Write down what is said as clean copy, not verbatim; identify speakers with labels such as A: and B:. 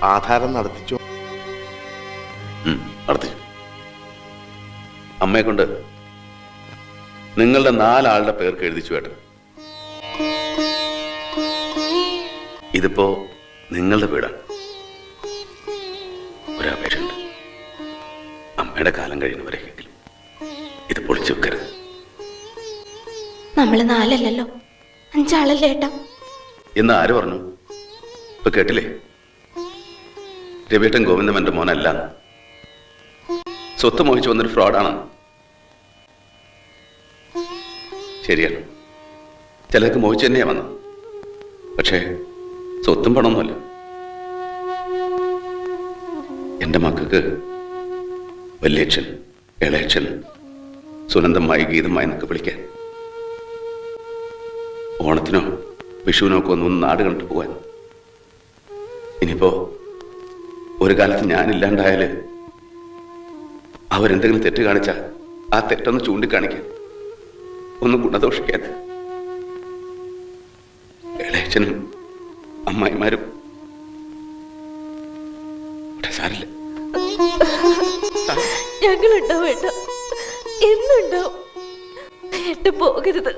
A: ആധാരം നടത്തിച്ചോ?
B: നടത്തിച്ചു. അമ്മയെ കൊണ്ട് നിങ്ങളുടെ 4 ആളുടെ പേർക്ക് എഴുതിച്ചു വേട്ടൻ. ഇതിപ്പോ നിങ്ങളുടെ വീടാണ്. ഒരപേക്ഷയുണ്ട്. അമ്മയുടെ കാലം കഴിയുന്നവരെങ്കിലും ഇത് പൊളിച്ചു വെക്കരുത്.
C: നമ്മള് 4 അല്ലല്ലോ, 5 ആളല്ലേ ഏട്ടാ?
B: എന്ന് ആര് പറഞ്ഞു? ഇപ്പൊ കേട്ടില്ലേ? രവിയേട്ടൻ ഗോവിന്ദന്റെ മോനല്ല, സ്വത്ത് മോഹിച്ചു വന്നൊരു ഫ്രോഡാണ്. ശരിയാണ്, ചിലർക്ക് മോഹിച്ചു തന്നെയാ വന്നത്. പക്ഷേ സ്വത്തും പണമൊന്നുമല്ല. എന്റെ മക്കൾക്ക് വല്യച്ഛൻ, ഇളയച്ഛൻ, സുനന്ദമായി, ഗീതമായി എന്നൊക്കെ വിളിക്കാൻ, ഓണത്തിനോ വിഷുവിനോ ഒക്കെ ഒന്ന് നാട് കണ്ടു പോവാൻ. ഇനിയിപ്പോ ഒരു കാലത്ത് ഞാനില്ലാണ്ടായാല് അവരെന്തെങ്കിലും തെറ്റ് കാണിച്ചാൽ ആ തെറ്റൊന്ന് ചൂണ്ടിക്കാണിക്കാൻ, ഒന്ന് ഗുണദോഷിക്കാൻ. ഇളയച്ഛനും അമ്മായിമാരും സാരില്ല.
C: ഞങ്ങളുണ്ടാവും ഏട്ടാ, എന്നുണ്ടാവും. ഏട്ട പോകരുത്.